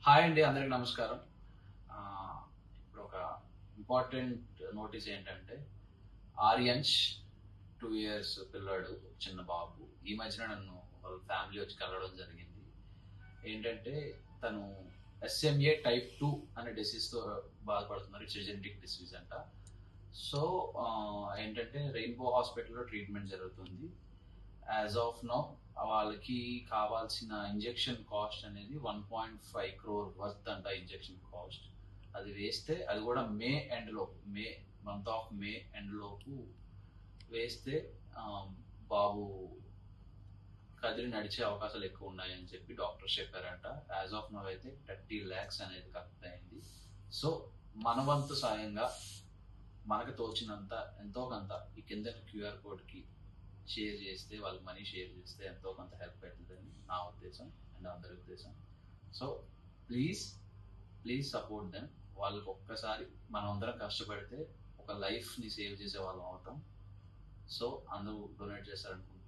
Hi అండి, అందరికి నమస్కారం. ఇప్పుడు ఒక ఇంపార్టెంట్ నోటీస్ ఏంటంటే, ఆర్యన్స్ 2 years పిల్లాడు, చిన్న బాబు. ఈ మధ్యన నన్ను వాళ్ళ ఫ్యామిలీ వచ్చి కలవడం జరిగింది. ఏంటంటే, తను SMA type 2 అనే డిసీజ్తో బాధపడుతున్నారు. ఇట్స్ జెనెటిక్ డిసీజ్ అంట. సో ఏంటంటే, రెయిన్బో హాస్పిటల్లో ట్రీట్మెంట్ జరుగుతుంది. యాజ్ ఆఫ్ నౌ వాళ్ళకి కావాల్సిన ఇంజెక్షన్ కాస్ట్ అనేది 1.5 crore వర్త్ అంట. ఇంజెక్షన్ కాస్ట్ అది వేస్తే, అది కూడా మే ఎండ్ లోపు వేస్తే బాబు కదిలి నడిచే అవకాశాలు ఎక్కువ ఉన్నాయని చెప్పి డాక్టర్స్ చెప్పారంట. యాజ్ ఆఫ్ నౌ అయితే 30 lakhs అనేది కరెక్ట్ అయింది. సో మన వంతు సాయంగా మనకు తోచినంత ఎంతో కొంత ఈ కింద క్యూఆర్ కోడ్కి షేర్ చేస్తే, వాళ్ళకి మనీ షేర్ చేస్తే ఎంతో కొంత హెల్ప్ అవుతుందని నా ఉద్దేశం అండ్ అందరి ఉద్దేశం. So please please support them. వాళ్ళకి ఒక్కసారి మనం అందరం కష్టపడితే ఒక లైఫ్ని సేవ్ చేసే వాళ్ళం అవుతాం. సో అందరూ డొనేట్ చేస్తారనుకుంటున్నాను.